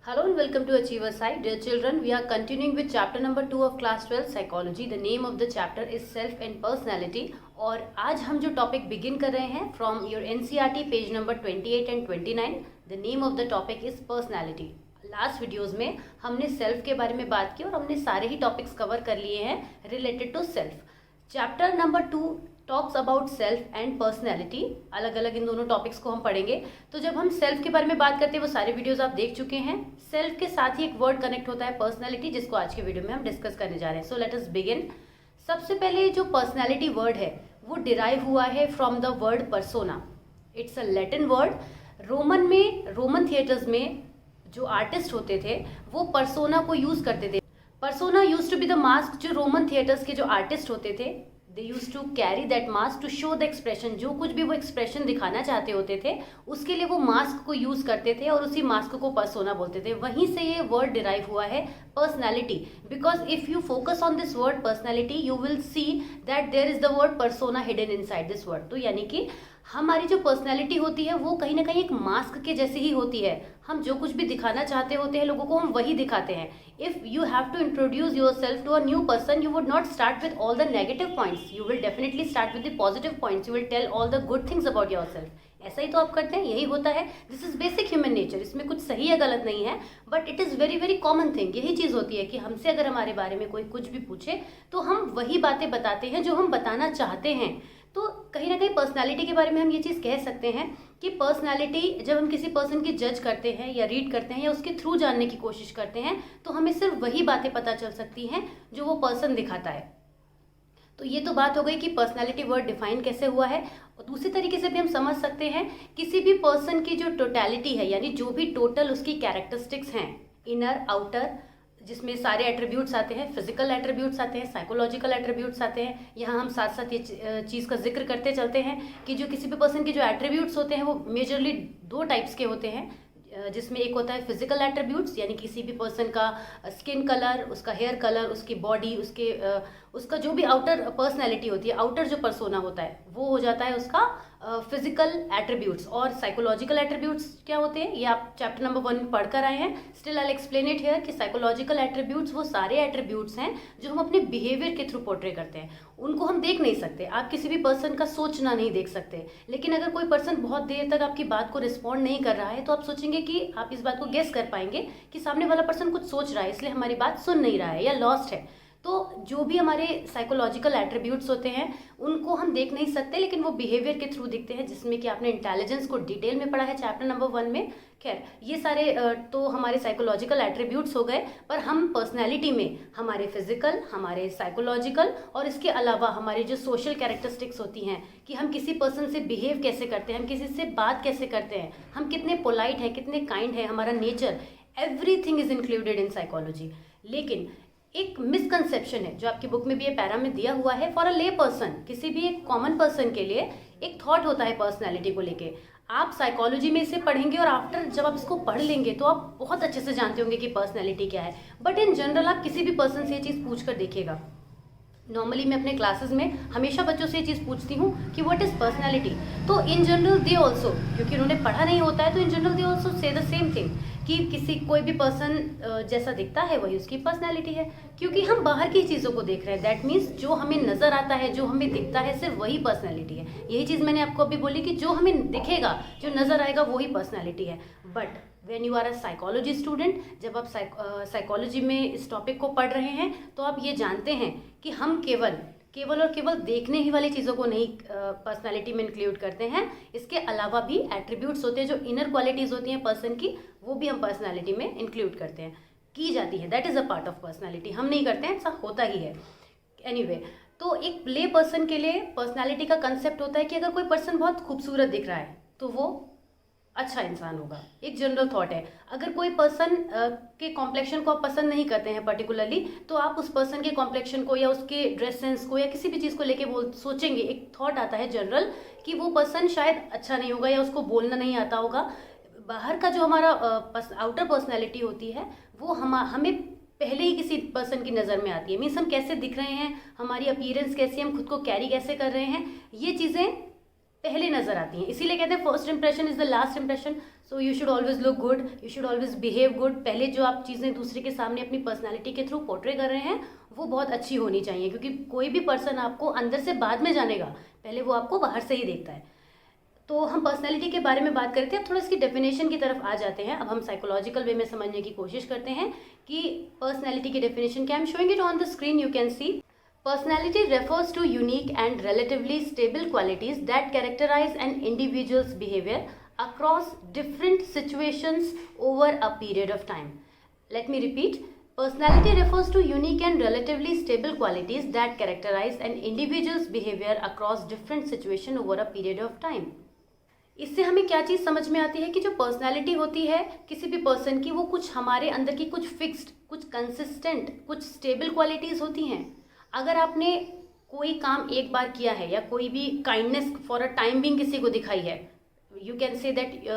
Hello and welcome to Achiever Site. Dear children, we are continuing with chapter number 2 of class 12 psychology. The name of the chapter is self and personality. और आज हम जो topic begin कर रहे हैं from your NCERT page number 28 and 29. The name of the topic is personality. Last videos में हमने self के बारे में बात की और हमने सारे ही टॉपिक्स कवर कर लिए हैं related to self. Chapter number 2 talks about self and personality. अलग अलग इन दोनों टॉपिक्स को हम पढ़ेंगे. तो जब हम सेल्फ के बारे में बात करते हैं वो सारे वीडियोस आप देख चुके हैं. सेल्फ के साथ ही एक वर्ड कनेक्ट होता है पर्सनैलिटी, जिसको आज के वीडियो में हम डिस्कस करने जा रहे हैं. So let us begin. सबसे पहले जो पर्सनैलिटी वर्ड है वो डिराइव हुआ है from the word persona. It's a Latin word. Roman theatres में जो आर्टिस्ट होते थे वो पर्सोना को यूज करते थे. Persona use to be the mask. जो रोमन थिएटर्स के जो आर्टिस्ट होते थे they use to carry that mask to show the expression. जो कुछ भी वो एक्सप्रेशन दिखाना चाहते होते थे उसके लिए वो मास्क को यूज करते थे और उसी मास्क को पर्सोना बोलते थे. वहीं से ये वर्ड डिराइव हुआ है personality. Because if you focus on this word personality you will see that there is the word persona hidden inside this word. तो यानी कि हमारी जो पर्सनैलिटी होती है वो कहीं ना कहीं एक मास्क के जैसी ही होती है. हम जो कुछ भी दिखाना चाहते होते हैं लोगों को हम वही दिखाते हैं. If you have to introduce yourself to a new person you would not start with all the negative points. You will definitely start with the positive points. You will tell all the good things about yourself. ऐसा ही तो आप करते हैं, यही होता है. This is basic human nature. इसमें कुछ सही या गलत नहीं है, but it is very very common thing. यही चीज़ होती है कि हमसे अगर हमारे बारे में कोई कुछ भी पूछे तो हम वही बातें बताते हैं जो हम बताना चाहते हैं. तो कहीं ना कहीं पर्सनालिटी के बारे में हम ये चीज़ कह सकते हैं कि पर्सनालिटी जब हम किसी पर्सन की जज करते हैं या रीड करते हैं या उसके थ्रू जानने की कोशिश करते हैं तो हमें सिर्फ वही बातें पता चल सकती हैं जो वो पर्सन दिखाता है. तो ये तो बात हो गई कि पर्सनालिटी वर्ड डिफाइन कैसे हुआ है. और दूसरी तरीके से भी हम समझ सकते हैं किसी भी पर्सन की जो टोटलिटी है यानी जो भी टोटल उसकी कैरेक्टरिस्टिक्स हैं, इनर आउटर, जिसमें सारे एट्रीब्यूट्स आते हैं. फिजिकल एट्रीब्यूट्स आते हैं, साइकोलॉजिकल एट्रीब्यूट्स आते हैं. यहाँ हम साथ साथ ये चीज़ का जिक्र करते चलते हैं कि जो किसी भी पर्सन के जो एट्रीब्यूट्स होते हैं वो मेजरली दो टाइप्स के होते हैं. जिसमें एक होता है फिजिकल एट्रीब्यूट्स यानी किसी भी पर्सन का स्किन कलर, उसका हेयर कलर, उसकी बॉडी, उसका जो भी आउटर पर्सनैलिटी होती है, आउटर जो पर्सोना होता है वो हो जाता है उसका फिजिकल एट्रीब्यूट्स. और साइकोलॉजिकल एट्रीब्यूट्स क्या होते हैं ये आप चैप्टर नंबर 1 में पढ़ कर आए हैं. Still I explain it here कि साइकोलॉजिकल एट्रीब्यूट्स वो सारे एट्रीब्यूट्स हैं जो हम अपने बिहेवियर के थ्रू पोर्ट्रे करते हैं. उनको हम देख नहीं सकते. आप किसी भी पर्सन का सोचना नहीं देख सकते. लेकिन अगर कोई पर्सन बहुत देर तक आपकी बात को रिस्पॉन्ड नहीं कर रहा है तो आप सोचेंगे कि आप इस बात को गेस कर पाएंगे कि सामने वाला पर्सन कुछ सोच रहा है इसलिए हमारी बात सुन नहीं रहा है या लॉस्ट है. तो जो भी हमारे साइकोलॉजिकल एट्रीब्यूट्स होते हैं उनको हम देख नहीं सकते लेकिन वो बिहेवियर के थ्रू दिखते हैं, जिसमें कि आपने इंटेलिजेंस को डिटेल में पढ़ा है चैप्टर नंबर 1 में. खैर ये सारे तो हमारे साइकोलॉजिकल एट्रीब्यूट्स हो गए. पर हम पर्सनैलिटी में हमारे फिजिकल, हमारे साइकोलॉजिकल और इसके अलावा हमारी जो सोशल कैरेक्टरिस्टिक्स होती हैं कि हम किसी पर्सन से बिहेव कैसे करते हैं, हम किसी से बात कैसे करते हैं, हम कितने पोलाइट हैं, कितने काइंड हैं, हमारा nature, everything is included in psychology. लेकिन एक मिसकंसेप्शन है जो आपकी बुक में भी ये पैरा में दिया हुआ है. फॉर अ ले पर्सन, किसी भी एक कॉमन पर्सन के लिए एक थॉट होता है पर्सनैलिटी को लेके. आप साइकोलॉजी में इसे पढ़ेंगे और आफ्टर जब आप इसको पढ़ लेंगे तो आप बहुत अच्छे से जानते होंगे कि पर्सनैलिटी क्या है. बट इन जनरल आप किसी भी पर्सन से ये चीज़ पूछ कर देखिएगा. नॉर्मली मैं अपने क्लासेस में हमेशा बच्चों से ये चीज़ पूछती हूँ कि व्हाट इज़ पर्सनैलिटी. तो इन जनरल दे ऑल्सो, क्योंकि उन्होंने पढ़ा नहीं होता है, तो in general they also say the same thing कि कोई भी पर्सन जैसा दिखता है वही उसकी पर्सनैलिटी है. क्योंकि हम बाहर की चीज़ों को देख रहे हैं. दैट मीन्स जो हमें नज़र आता है, जो हमें दिखता है, सिर्फ वही पर्सनैलिटी है. यही चीज़ मैंने आपको अभी बोली कि जो हमें दिखेगा, जो नज़र आएगा वही पर्सनैलिटी है. But when you are a psychology student, जब आप साइकोलॉजी में इस टॉपिक को पढ़ रहे हैं तो आप ये जानते हैं कि हम केवल और केवल देखने ही वाली चीज़ों को नहीं पर्सनालिटी में इंक्लूड करते हैं. इसके अलावा भी एट्रीब्यूट्स होते हैं, जो इनर क्वालिटीज़ होती हैं पर्सन की, वो भी हम पर्सनालिटी में इंक्लूड करते हैं, की जाती है. That is a part of personality. हम नहीं करते हैं, ऐसा होता ही है. एनीवे, तो एक ले पर्सन के लिए पर्सनालिटी का कंसेप्ट होता है कि अगर कोई पर्सन बहुत खूबसूरत दिख रहा है तो वो अच्छा इंसान होगा. एक जनरल थॉट है. अगर कोई पर्सन के कॉम्प्लेक्शन को आप पसंद नहीं करते हैं पर्टिकुलरली तो आप उस पर्सन के कॉम्प्लेक्शन को या उसके ड्रेस सेंस को या किसी भी चीज़ को लेके सोचेंगे. एक थॉट आता है जनरल कि वो पर्सन शायद अच्छा नहीं होगा या उसको बोलना नहीं आता होगा. बाहर का जो हमारा आउटर पर्सनैलिटी होती है वो हमें पहले ही किसी पर्सन की नज़र में आती है. मीन्स हम कैसे दिख रहे हैं, हमारी अपीयरेंस कैसी है, हम खुद को कैरी कैसे कर रहे हैं, ये चीज़ें पहले नजर आती हैं। इसीलिए कहते हैं first impression is the last impression. So you should always look good, you should always behave good. पहले जो आप चीज़ें दूसरे के सामने अपनी पर्सनालिटी के थ्रू पोर्ट्रे कर रहे हैं वो बहुत अच्छी होनी चाहिए, क्योंकि कोई भी पर्सन आपको अंदर से बाद में जानेगा, पहले वो आपको बाहर से ही देखता है। तो हम पर्सनैलिटी के बारे में बात करते हैं। अब थोड़ा इसकी डेफिनेशन की तरफ आ जाते हैं। अब हम साइकोलॉजिकल वे में समझने की कोशिश करते हैं कि पर्सनैलिटी की डेफिनेशन क्या है। I am showing it on the screen, you can see. Personality refers to unique and relatively stable qualities that characterize an individual's behavior across different situations over a period of time. Let me repeat. Personality refers to unique and relatively stable qualities that characterize an individual's behavior across different situations over a period of time. इससे हमें क्या चीज़ समझ में आती है कि जो personality होती है किसी भी पर्सन की, वो कुछ हमारे अंदर की कुछ फिक्स्ड, कुछ कंसिस्टेंट, कुछ स्टेबल क्वालिटीज़ होती हैं। अगर आपने कोई काम एक बार किया है या कोई भी kindness for a time being किसी को दिखाई है, you can say that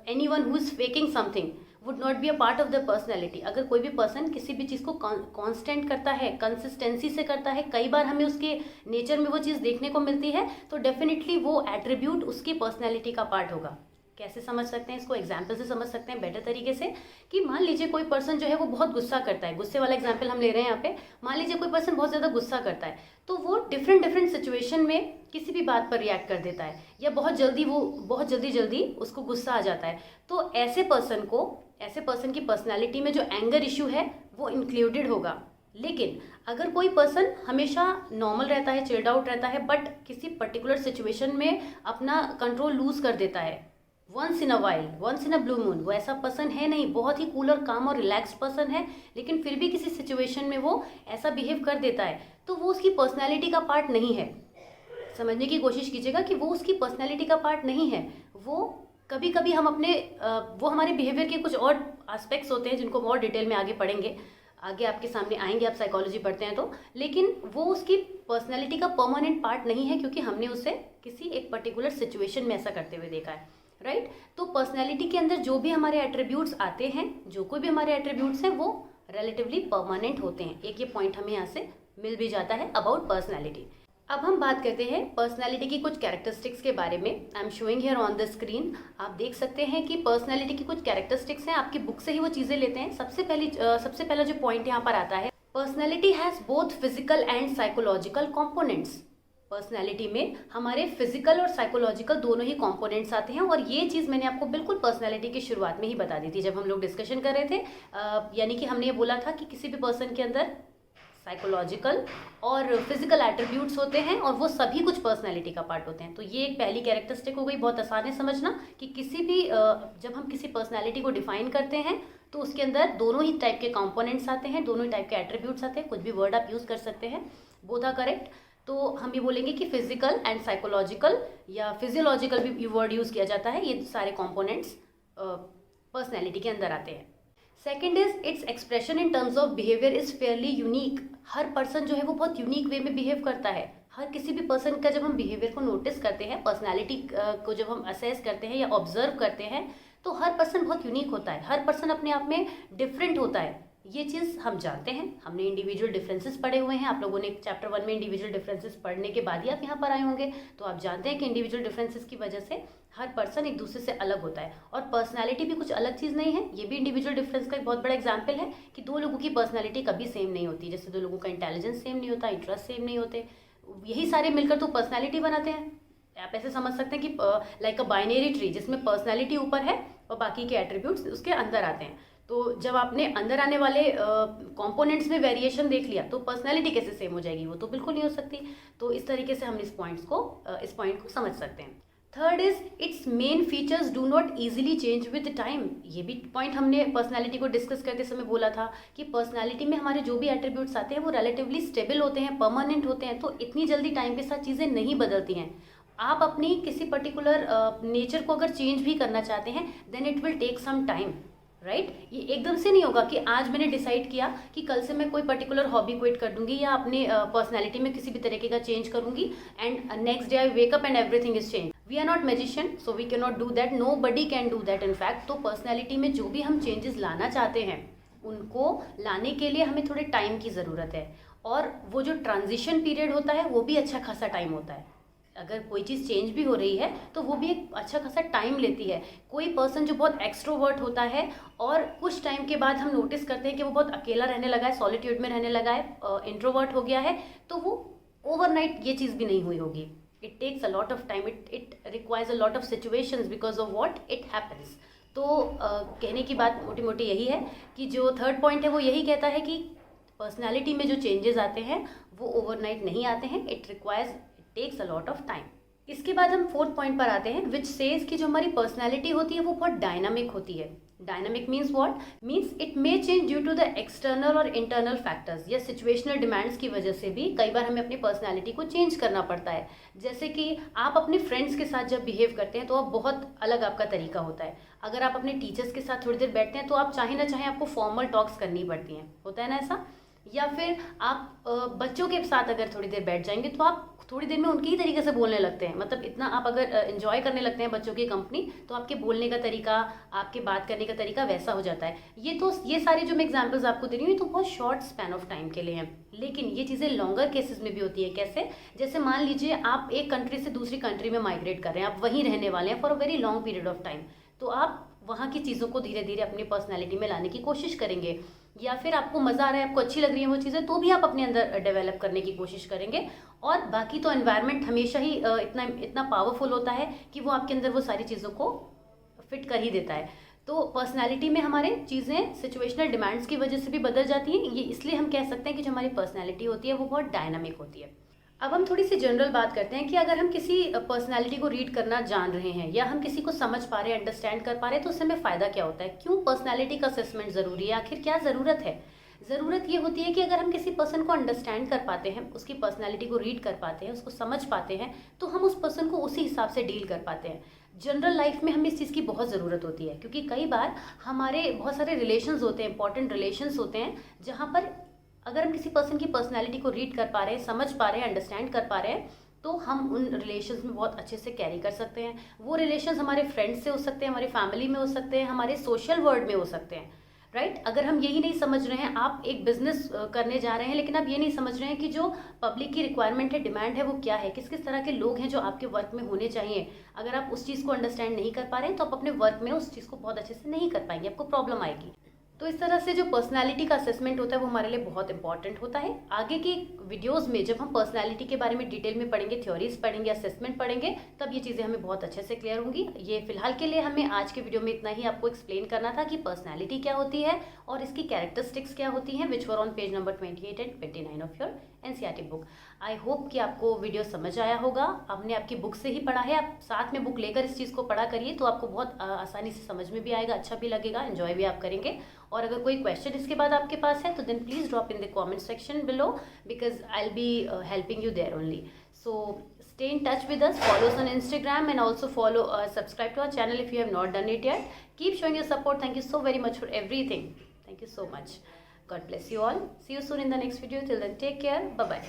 anyone who is faking something would not be a part of the personality. अगर कोई भी पर्सन किसी भी चीज़ को कांस्टेंट करता है, कंसिस्टेंसी से करता है, कई बार हमें उसके नेचर में वो चीज़ देखने को मिलती है, तो डेफिनेटली वो एट्रीब्यूट उसकी पर्सनैलिटी का पार्ट होगा। कैसे समझ सकते हैं इसको? एग्जाम्पल से समझ सकते हैं बेटर तरीके से कि मान लीजिए कोई पर्सन जो है वो बहुत गुस्सा करता है। गुस्से वाला एग्जाम्पल हम ले रहे हैं यहाँ पे। मान लीजिए कोई पर्सन बहुत ज़्यादा गुस्सा करता है, तो वो डिफरेंट सिचुएशन में किसी भी बात पर रिएक्ट कर देता है, या बहुत जल्दी उसको गुस्सा आ जाता है। तो ऐसे पर्सन की पर्सनैलिटी में जो एंगर इशू है वो इंक्लूडेड होगा। लेकिन अगर कोई पर्सन हमेशा नॉर्मल रहता है, चिल्ड आउट रहता है, बट किसी पर्टिकुलर सिचुएशन में अपना कंट्रोल लूज कर देता है, once in a blue moon, वो ऐसा पर्सन है नहीं, बहुत ही कूलर, काम और रिलैक्स पर्सन है, लेकिन फिर भी किसी सिचुएशन में वो ऐसा बिहेव कर देता है, तो वो उसकी पर्सनैलिटी का पार्ट नहीं है। समझने की कोशिश कीजिएगा कि वो उसकी पर्सनैलिटी का पार्ट नहीं है। वो कभी कभी हम वो हमारे बिहेवियर के कुछ और एस्पेक्ट्स होते हैं जिनको हम और डिटेल में आगे पढ़ेंगे, आगे आपके सामने आएंगे, आप साइकोलॉजी पढ़ते हैं तो, लेकिन वो उसकी पर्सनैलिटी का परमानेंट पार्ट नहीं है, क्योंकि हमने उसे किसी एक पर्टिकुलर सिचुएशन में ऐसा करते हुए देखा है, राइट। तो पर्सनैलिटी के अंदर जो भी हमारे एट्रीब्यूट्स आते हैं, जो कोई भी हमारे एट्रीब्यूट्स हैं, वो रिलेटिवली परमानेंट होते हैं। एक ये पॉइंट हमें यहाँ से मिल भी जाता है अबाउट पर्सनैलिटी। अब हम बात करते हैं पर्सनैलिटी की कुछ कैरेक्टरिस्टिक्स के बारे में। I am showing here on the screen. आप देख सकते हैं कि पर्सनैलिटी की कुछ कैरेक्टरिस्टिक्स हैं, आपकी बुक से ही वो चीज़ें लेते हैं। सबसे पहला जो पॉइंट यहाँ पर आता है, personality has both physical and psychological components. Personality में हमारे फिजिकल और साइकोलॉजिकल दोनों ही कंपोनेंट्स आते हैं, और ये चीज़ मैंने आपको बिल्कुल पर्सनैलिटी की शुरुआत में ही बता दी थी जब हम लोग डिस्कशन कर रहे थे। यानी कि हमने ये बोला था कि किसी भी पर्सन के अंदर साइकोलॉजिकल और फिजिकल एट्रीब्यूट्स होते हैं, और वो सभी कुछ पर्सनैलिटी का पार्ट होते हैं। तो ये एक पहली कैरेक्टरिस्टिक हो गई। बहुत आसान है समझना कि किसी भी जब हम किसी पर्सनैलिटी को डिफाइन करते हैं तो उसके अंदर दोनों ही टाइप के कंपोनेंट्स आते हैं, दोनों ही टाइप के एट्रीब्यूट्स आते हैं। कुछ भी वर्ड आप यूज़ कर सकते हैं, बोथ आर करेक्ट। तो हम ये बोलेंगे कि फिजिकल एंड साइकोलॉजिकल या फिजियोलॉजिकल भी वर्ड यूज़ किया जाता है। ये सारे कंपोनेंट्स पर्सनैलिटी के अंदर आते हैं। Second is its expression in terms of behaviour is fairly unique. Her person जो है वो बहुत यूनिक वे में बिहेव करता है। हर किसी भी पर्सन का जब हम बिहेवियर को नोटिस करते हैं, पर्सनैलिटी को जब हम असेस करते हैं या ऑब्जर्व करते हैं, तो हर पर्सन बहुत यूनिक होता है। हर पर्सन अपने आप में डिफरेंट होता है। ये चीज़ हम जानते हैं, हमने इंडिविजुअल डिफरेंसेस पढ़े हुए हैं। आप लोगों ने चैप्टर 1 में इंडिविजुअल डिफरेंसेस पढ़ने के बाद ही आप यहाँ पर आए होंगे, तो आप जानते हैं कि इंडिविजुअल डिफरेंसेस की वजह से हर पर्सन एक दूसरे से अलग होता है। और पर्सनैलिटी भी कुछ अलग चीज़ नहीं है, ये भी इंडिविजुअल डिफरेंस का एक बहुत बड़ा एग्जाम्पल है कि दो लोगों की पर्सनैलिटी कभी सेम नहीं होती। जैसे दो लोगों का इंटेलिजेंस सेम नहीं होता, इंटरेस्ट सेम नहीं होते, यही सारे मिलकर तो पर्सनैलिटी बनाते हैं। आप ऐसे समझ सकते हैं कि लाइक अ बाइनरी ट्री, जिसमें पर्सनैलिटी ऊपर है और बाकी के एट्रीब्यूट्स उसके अंदर आते हैं। तो जब आपने अंदर आने वाले कंपोनेंट्स में वेरिएशन देख लिया, तो पर्सनैलिटी कैसे सेम हो जाएगी? वो तो बिल्कुल नहीं हो सकती। तो इस तरीके से हम इस पॉइंट को समझ सकते हैं। Third is it's main features do not easily change with time. ये भी पॉइंट हमने पर्सनैलिटी को डिस्कस करते समय बोला था कि पर्सनैलिटी में हमारे जो भी एट्रीब्यूट्स आते हैं वो रिलेटिवली स्टेबल होते हैं, परमानेंट होते हैं। तो इतनी जल्दी टाइम के साथ चीज़ें नहीं बदलती हैं। आप अपनी किसी पर्टिकुलर नेचर को अगर चेंज भी करना चाहते हैं, then it will take some time, right. ये एकदम से नहीं होगा कि आज मैंने डिसाइड किया कि कल से मैं कोई पर्टिकुलर हॉबी क्विट कर दूंगी या अपने पर्सनैलिटी में किसी भी तरीके का चेंज करूंगी, and next day I wake up and everything is change. We are not magician, so we can not do that, nobody can do that in fact. तो पर्सनैलिटी में जो भी हम चेंजेस लाना चाहते हैं, उनको लाने के लिए हमें थोड़े टाइम की ज़रूरत है, और वो जो ट्रांजिशन पीरियड होता है वो भी अच्छा खासा टाइम होता है। अगर कोई चीज़ चेंज भी हो रही है तो वो भी एक अच्छा खासा टाइम लेती है। कोई पर्सन जो बहुत एक्सट्रोवर्ट होता है और कुछ टाइम के बाद हम नोटिस करते हैं कि वो बहुत अकेला रहने लगा है, सॉलिट्यूड में रहने लगा है, इंट्रोवर्ट हो गया है, तो वो ओवरनाइट ये चीज़ भी नहीं हुई होगी। It takes a lot of time, it requires a lot of situations because of what it happens. तो कहने की बात मोटी मोटी यही है कि जो थर्ड पॉइंट है वो यही कहता है कि पर्सनैलिटी में जो चेंजेस आते हैं वो ओवरनाइट नहीं आते हैं, it takes a lot of time. इसके बाद हम फोर्थ पॉइंट पर आते हैं विच सेज कि जो हमारी पर्सनैलिटी होती है वो बहुत डायनामिक होती है। Dynamic means what? Means it may change due to the external और इंटरनल फैक्टर्स या सिचुएशनल डिमांड्स की वजह से भी कई बार हमें अपनी पर्सनैलिटी को चेंज करना पड़ता है। जैसे कि आप अपने फ्रेंड्स के साथ जब बिहेव करते हैं तो आप बहुत अलग आपका तरीका होता है। अगर आप अपने टीचर्स के साथ थोड़ी देर बैठते हैं तो आप चाहे ना चाहे आपको फॉर्मल टॉक्स करनी पड़ती हैं, होता है ना ऐसा। या फिर आप बच्चों के साथ अगर थोड़ी देर बैठ जाएंगे तो आप थोड़ी देर में उनके ही तरीके से बोलने लगते हैं। मतलब इतना आप अगर एंजॉय करने लगते हैं बच्चों की कंपनी तो आपके बोलने का तरीका, आपके बात करने का तरीका वैसा हो जाता है। ये सारी जो मैं एग्जांपल्स आपको दे रही हूँ तो बहुत शॉर्ट स्पैन ऑफ टाइम के लिए हैं, लेकिन ये चीज़ें लॉन्गर केसेस में भी होती है। कैसे? जैसे मान लीजिए आप एक कंट्री से दूसरी कंट्री में माइग्रेट कर रहे हैं, आप वहीं रहने वाले हैं for a very long period of time, तो आप वहाँ की चीज़ों को धीरे धीरे अपनी पर्सनैलिटी में लाने की कोशिश करेंगे। या फिर आपको मज़ा आ रहा है, आपको अच्छी लग रही है वो चीज़ें, तो भी आप अपने अंदर डेवलप करने की कोशिश करेंगे। और बाकी तो एनवायरनमेंट हमेशा ही इतना पावरफुल होता है कि वो आपके अंदर वो सारी चीज़ों को फिट कर ही देता है। तो पर्सनैलिटी में हमारे चीज़ें सिचुएशनल डिमांड्स की वजह से भी बदल जाती हैं। ये इसलिए हम कह सकते हैं कि जो हमारी पर्सनैलिटी होती है वो बहुत डायनामिक होती है। अब हम थोड़ी सी जनरल बात करते हैं कि अगर हम किसी पर्सनैलिटी को रीड करना जान रहे हैं या हम किसी को समझ पा रहे हैं, अंडरस्टैंड कर पा रहे हैं, तो उससे हमें फ़ायदा क्या होता है? क्यों पर्सनैलिटी का असेसमेंट ज़रूरी है? आखिर क्या ज़रूरत है? ज़रूरत ये होती है कि अगर हम किसी पर्सन को अंडरस्टैंड कर पाते हैं, उसकी पर्सनैलिटी को रीड कर पाते हैं, उसको समझ पाते हैं, तो हम उस पर्सन को उसी हिसाब से डील कर पाते हैं। जनरल लाइफ में हमें इस चीज़ की बहुत ज़रूरत होती है क्योंकि कई बार हमारे बहुत सारे रिलेशंस होते हैं, इंपॉर्टेंट रिलेशंस होते हैं, जहाँ पर अगर हम किसी पर्सन की पर्सनैलिटी को रीड कर पा रहे हैं, समझ पा रहे हैं, अंडरस्टैंड कर पा रहे हैं, तो हम उन रिलेशंस में बहुत अच्छे से कैरी कर सकते हैं। वो रिलेशंस हमारे फ्रेंड्स से हो सकते हैं, हमारी फैमिली में हो सकते हैं, हमारे सोशल वर्ल्ड में हो सकते हैं, राइट। अगर हम यही नहीं समझ रहे हैं, आप एक बिजनेस करने जा रहे हैं लेकिन आप ये नहीं समझ रहे हैं कि जो पब्लिक की रिक्वायरमेंट है, डिमांड है, वो क्या है, किस किस तरह के लोग हैं जो आपके वर्क में होने चाहिए, अगर आप उस चीज़ को अंडरस्टैंड नहीं कर पा रहे हैं तो आप अपने वर्क में उस चीज़ को बहुत अच्छे से नहीं कर पाएंगे, आपको प्रॉब्लम आएगी। तो इस तरह से जो पर्सनैलिटी का असेसमेंट होता है वो हमारे लिए बहुत इंपॉर्टेंट होता है। आगे की वीडियोस में जब हम पर्सनैलिटी के बारे में डिटेल में पढ़ेंगे, थ्योरीज पढ़ेंगे, असेसमेंट पढ़ेंगे, तब ये चीज़ें हमें बहुत अच्छे से क्लियर होंगी। ये फिलहाल के लिए हमें आज के वीडियो में इतना ही आपको एक्सप्लेन करना था कि पर्सनैलिटी क्या होती है और इसकी कैरेक्टरिस्टिक्स क्या होती हैं, which were on page number 28 and 29 of your NCERT book. I hope कि आपको वीडियो समझ आया होगा। हमने आपकी बुक से ही पढ़ा है, आप साथ में बुक लेकर इस चीज़ को पढ़ा करिए तो आपको बहुत आसानी से समझ में भी आएगा, अच्छा भी लगेगा, एंजॉय भी आप करेंगे। और अगर कोई क्वेश्चन इसके बाद आपके पास है तो then please drop in the comment section below because I will be helping you there only. So stay in touch with us, follow us on Instagram and also subscribe to our channel if you have not done it yet. Keep showing your support. Thank you so very much for everything. Thank you so much. God bless you all. See you soon in the next video. Till then, take care. Bye bye.